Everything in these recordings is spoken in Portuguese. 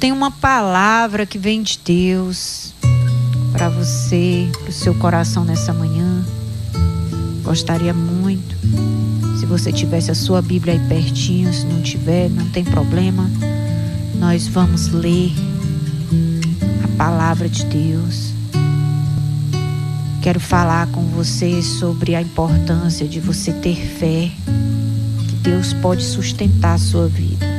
Tem uma palavra que vem de Deus para você, para o seu coração nessa manhã. Gostaria muito, se você tivesse a sua Bíblia aí pertinho. Se não tiver, não tem problema. Nós vamos ler a palavra de Deus. Quero falar com você sobre a importância de você ter fé, que Deus pode sustentar a sua vida.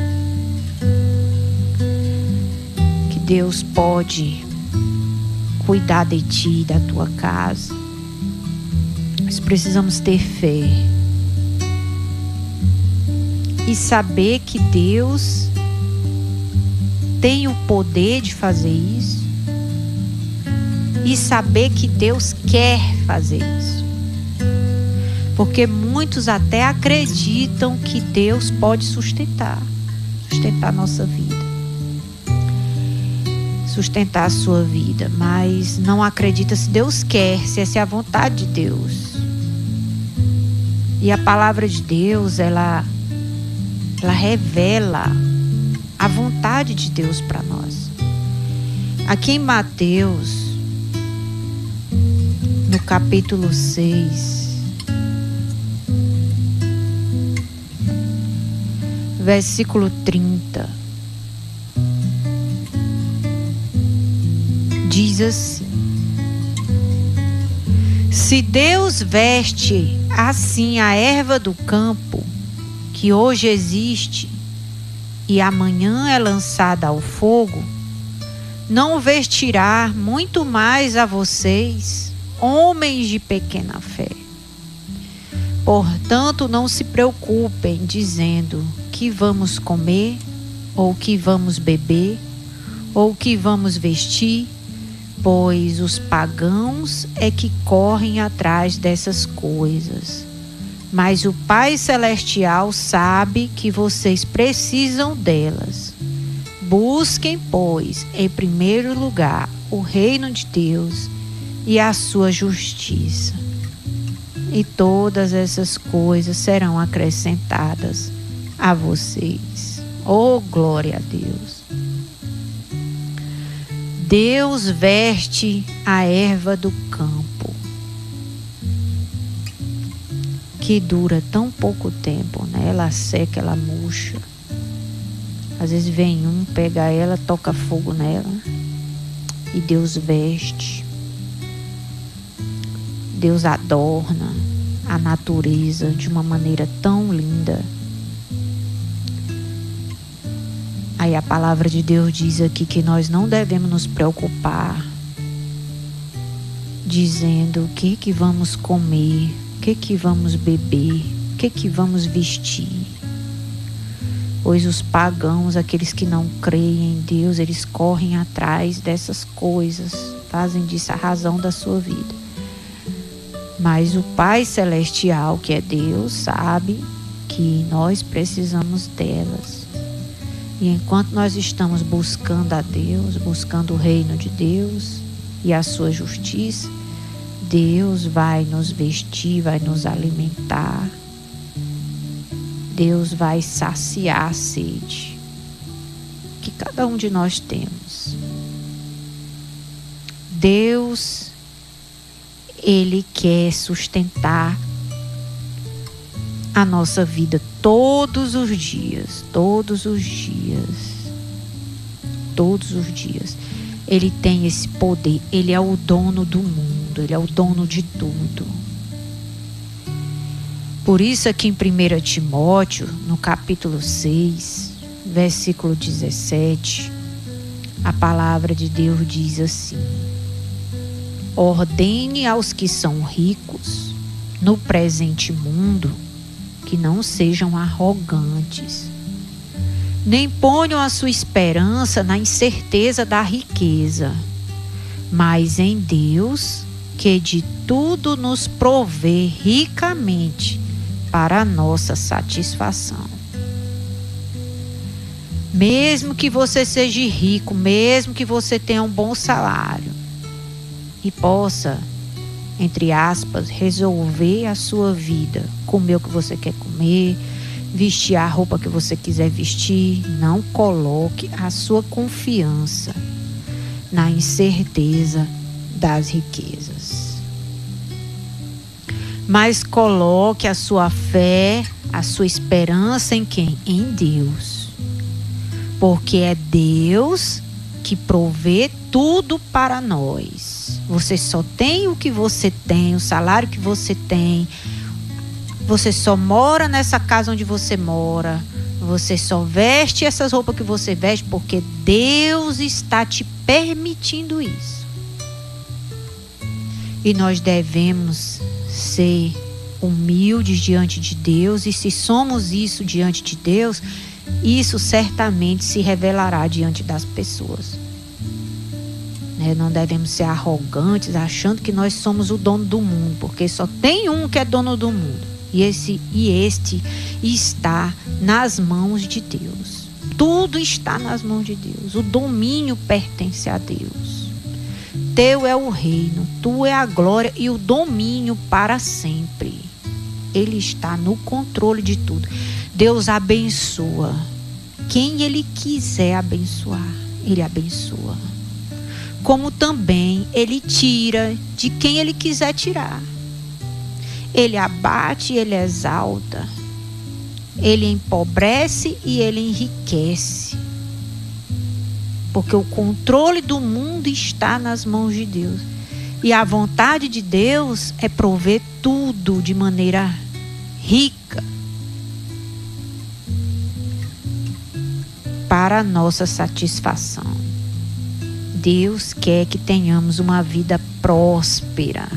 Que Deus pode cuidar de ti, da tua casa. Nós precisamos ter fé e saber que Deus tem o poder de fazer isso e saber que Deus quer fazer isso. Porque muitos até acreditam que Deus pode sustentar a nossa vida, sustentar a sua vida, mas não acredita se Deus quer, se essa é a vontade de Deus. E a palavra de Deus, ela revela a vontade de Deus para nós. Aqui em Mateus, no capítulo 6, versículo 30, diz assim: se Deus veste assim a erva do campo, que hoje existe e amanhã é lançada ao fogo, não vestirá muito mais a vocês, homens de pequena fé. Portanto, não se preocupem dizendo que vamos comer, ou que vamos beber, ou que vamos vestir, pois os pagãos é que correm atrás dessas coisas. Mas o Pai Celestial sabe que vocês precisam delas. Busquem, pois, em primeiro lugar o reino de Deus e a sua justiça, e todas essas coisas serão acrescentadas a vocês. Oh, glória a Deus! Deus veste a erva do campo, que dura tão pouco tempo, né? Ela seca, ela murcha. Às vezes vem pega ela, toca fogo nela, e Deus veste. Deus adorna a natureza de uma maneira tão linda. Aí a palavra de Deus diz aqui que nós não devemos nos preocupar dizendo o que vamos comer, o que vamos beber, o que vamos vestir. Pois os pagãos, aqueles que não creem em Deus, eles correm atrás dessas coisas, fazem disso a razão da sua vida. Mas o Pai Celestial, que é Deus, sabe que nós precisamos delas. E enquanto nós estamos buscando a Deus, buscando o reino de Deus e a sua justiça, Deus vai nos vestir, vai nos alimentar. Deus vai saciar a sede que cada um de nós temos. Deus, Ele quer sustentar a nossa vida todos os dias, todos os dias, todos os dias. Ele tem esse poder, Ele é o dono do mundo, Ele é o dono de tudo. Por isso aqui em 1 Timóteo, no capítulo 6, versículo 17, a palavra de Deus diz assim: ordene aos que são ricos no presente mundo que não sejam arrogantes, nem ponham a sua esperança na incerteza da riqueza, mas em Deus, que de tudo nos provê ricamente para a nossa satisfação. Mesmo que você seja rico, mesmo que você tenha um bom salário e possa, entre aspas, resolver a sua vida, comer o que você quer comer, vestir a roupa que você quiser vestir. Não coloque a sua confiança na incerteza das riquezas, mas coloque a sua fé, a sua esperança em quem? Em Deus. Porque é Deus que provê tudo para nós. Você só tem o que você tem, o salário que você tem. Você só mora nessa casa onde você mora. Você só veste essas roupas que você veste porque Deus está te permitindo isso. E nós devemos ser humildes diante de Deus. E se somos isso diante de Deus, isso certamente se revelará diante das pessoas. Não devemos ser arrogantes, achando que nós somos o dono do mundo, porque só tem um que é dono do mundo. E este está nas mãos de Deus. Tudo está nas mãos de Deus. O domínio pertence a Deus. Teu é o reino, tu é a glória e o domínio para sempre. Ele está no controle de tudo. Deus abençoa quem Ele quiser abençoar. Ele abençoa. Como também Ele tira de quem Ele quiser tirar. Ele abate e Ele exalta. Ele empobrece e Ele enriquece. Porque o controle do mundo está nas mãos de Deus. E a vontade de Deus é prover tudo de maneira rica para a nossa satisfação. Deus quer que tenhamos uma vida próspera.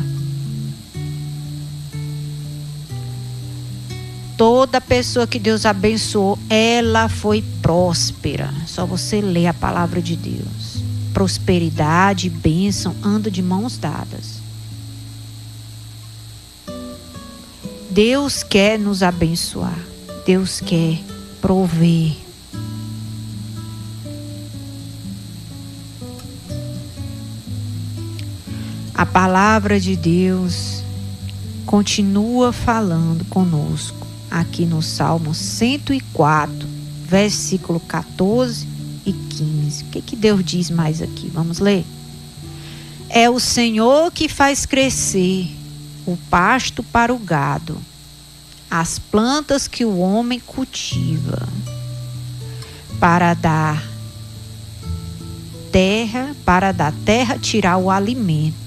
Toda pessoa que Deus abençoou, ela foi próspera. Só você ler a palavra de Deus. Prosperidade e bênção andam de mãos dadas. Deus quer nos abençoar. Deus quer prover. A palavra de Deus continua falando conosco aqui no Salmo 104, versículo 14 e 15. O que Deus diz mais aqui? Vamos ler? É o Senhor que faz crescer o pasto para o gado, as plantas que o homem cultiva, para da terra tirar o alimento.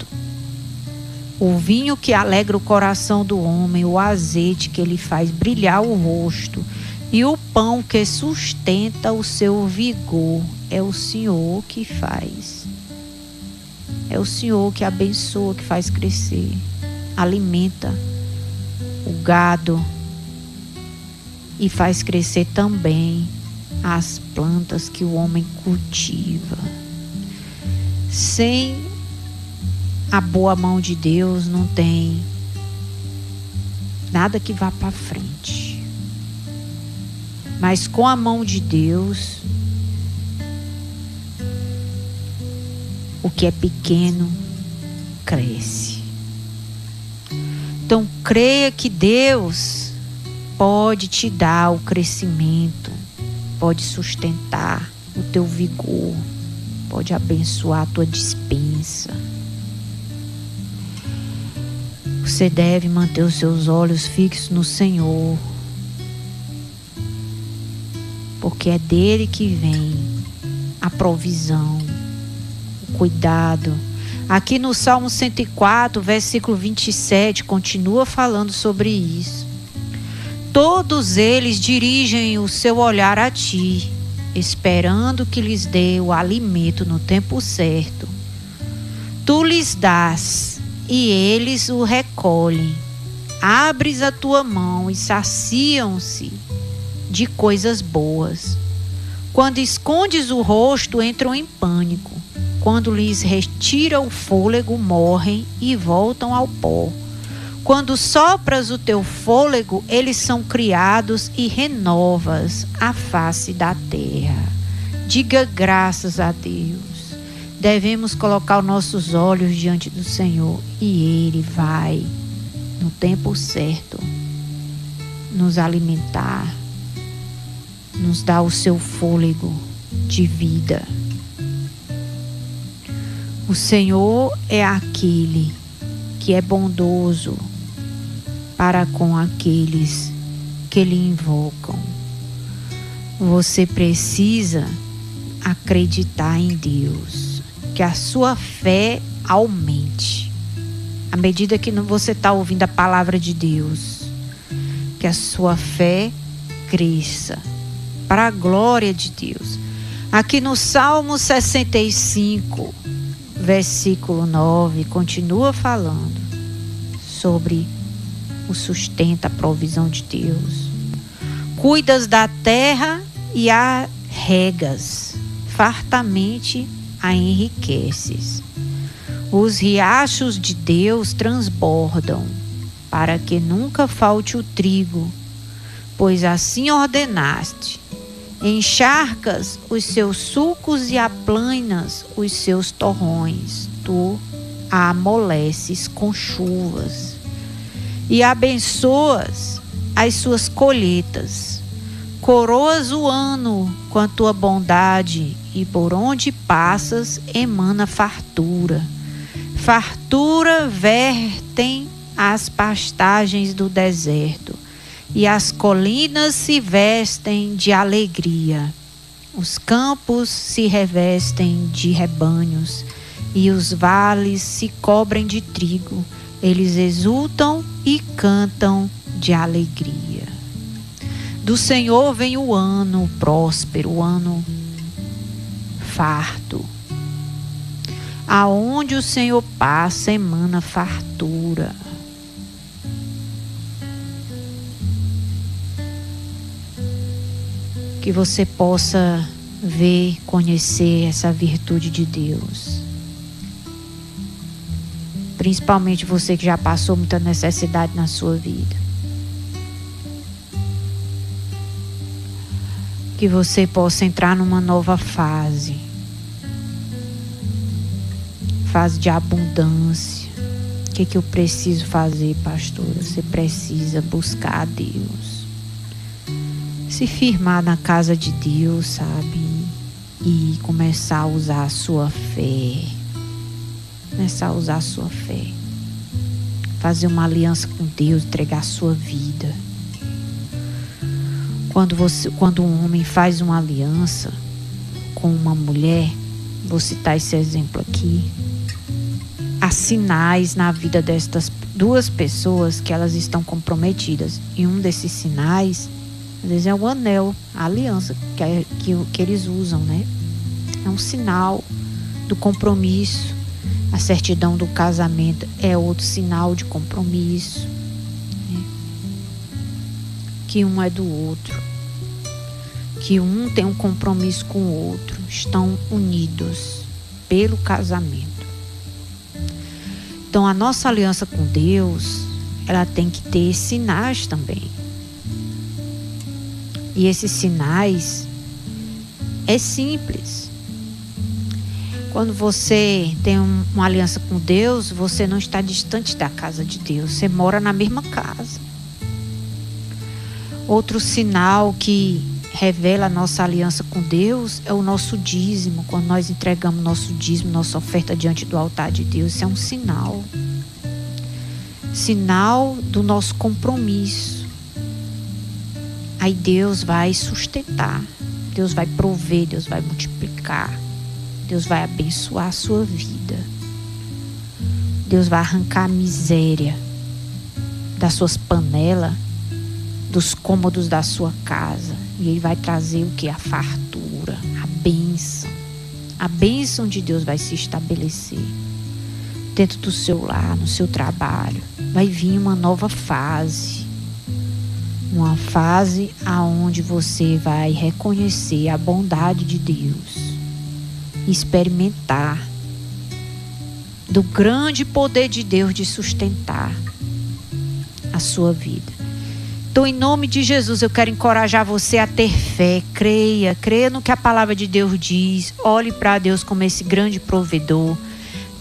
O vinho que alegra o coração do homem, o azeite que ele faz brilhar o rosto e o pão que sustenta o seu vigor. É o Senhor que faz. É o Senhor que abençoa, que faz crescer, alimenta o gado e faz crescer também as plantas que o homem cultiva. Sem a boa mão de Deus não tem nada que vá para frente. Mas com a mão de Deus, o que é pequeno cresce. Então creia que Deus pode te dar o crescimento, pode sustentar o teu vigor, pode abençoar a tua despensa. Você deve manter os seus olhos fixos no Senhor, porque é dele que vem a provisão, o cuidado. Aqui no Salmo 104, versículo 27, continua falando sobre isso. Todos eles dirigem o seu olhar a ti, esperando que lhes dê o alimento no tempo certo. Tu lhes dás e eles o recolhem. Abres a tua mão e saciam-se de coisas boas. Quando escondes o rosto, entram em pânico. Quando lhes retira o fôlego, morrem e voltam ao pó. Quando sopras o teu fôlego, eles são criados e renovas a face da terra. Diga graças a Deus. Devemos colocar os nossos olhos diante do Senhor e Ele vai, no tempo certo, nos alimentar, nos dá o seu fôlego de vida. O Senhor é aquele que é bondoso para com aqueles que lhe invocam. Você precisa acreditar em Deus, que a sua fé aumente. À medida que você está ouvindo a palavra de Deus, que a sua fé cresça para a glória de Deus. Aqui no Salmo 65, versículo 9, continua falando sobre o sustento, a provisão de Deus. Cuidas da terra e a regas, fartamente a enriqueces. Os riachos de Deus transbordam, para que nunca falte o trigo, pois assim ordenaste. Encharcas os seus sulcos e aplanas os seus torrões. Tu a amoleces com chuvas e abençoas as suas colheitas. Coroas o ano com a tua bondade e por onde passas emana fartura. Fartura vertem as pastagens do deserto e as colinas se vestem de alegria. Os campos se revestem de rebanhos e os vales se cobrem de trigo. Eles exultam e cantam de alegria. Do Senhor vem o ano próspero, o ano farto. Aonde o Senhor passa, emana fartura. Que você possa ver, conhecer essa virtude de Deus. Principalmente você que já passou muita necessidade na sua vida. Que você possa entrar numa nova fase. Fase de abundância. O que eu preciso fazer, pastora? Você precisa buscar a Deus. Se firmar na casa de Deus, sabe? E começar a usar a sua fé. Começar a usar a sua fé. Fazer uma aliança com Deus, entregar a sua vida. Quando um homem faz uma aliança com uma mulher, vou citar esse exemplo aqui. Há sinais na vida destas duas pessoas que elas estão comprometidas. E um desses sinais, às vezes, é o anel, a aliança que eles usam, né? É um sinal do compromisso. A certidão do casamento é outro sinal de compromisso, né? Que um é do outro. Que um tem um compromisso com o outro. Estão unidos pelo casamento. Então, a nossa aliança com Deus, ela tem que ter sinais também. E esses sinais é simples. Quando você tem uma aliança com Deus, você não está distante da casa de Deus. Você mora na mesma casa. Outro sinal que revela a nossa aliança com Deus é o nosso dízimo. Quando nós entregamos nosso dízimo, nossa oferta diante do altar de Deus, isso é um sinal. Sinal do nosso compromisso. Aí Deus vai sustentar, Deus vai prover, Deus vai multiplicar, Deus vai abençoar a sua vida. Deus vai arrancar a miséria das suas panelas, dos cômodos da sua casa. E Ele vai trazer o que? A fartura, a bênção. A bênção de Deus vai se estabelecer dentro do seu lar, no seu trabalho. Vai vir uma nova fase. Uma fase aonde você vai reconhecer a bondade de Deus. Experimentar do grande poder de Deus de sustentar a sua vida. Então, em nome de Jesus, eu quero encorajar você a ter fé. Creia no que a palavra de Deus diz. Olhe para Deus como esse grande provedor.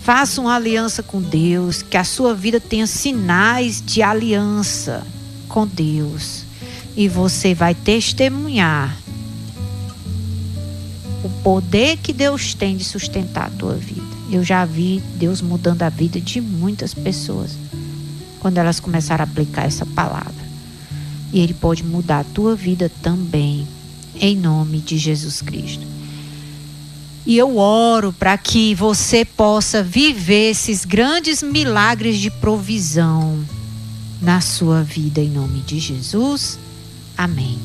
Faça uma aliança com Deus, que a sua vida tenha sinais de aliança com Deus. E você vai testemunhar poder que Deus tem de sustentar a tua vida. Eu já vi Deus mudando a vida de muitas pessoas quando elas começaram a aplicar essa palavra. E Ele pode mudar a tua vida também, em nome de Jesus Cristo. E eu oro para que você possa viver esses grandes milagres de provisão na sua vida, em nome de Jesus. Amém.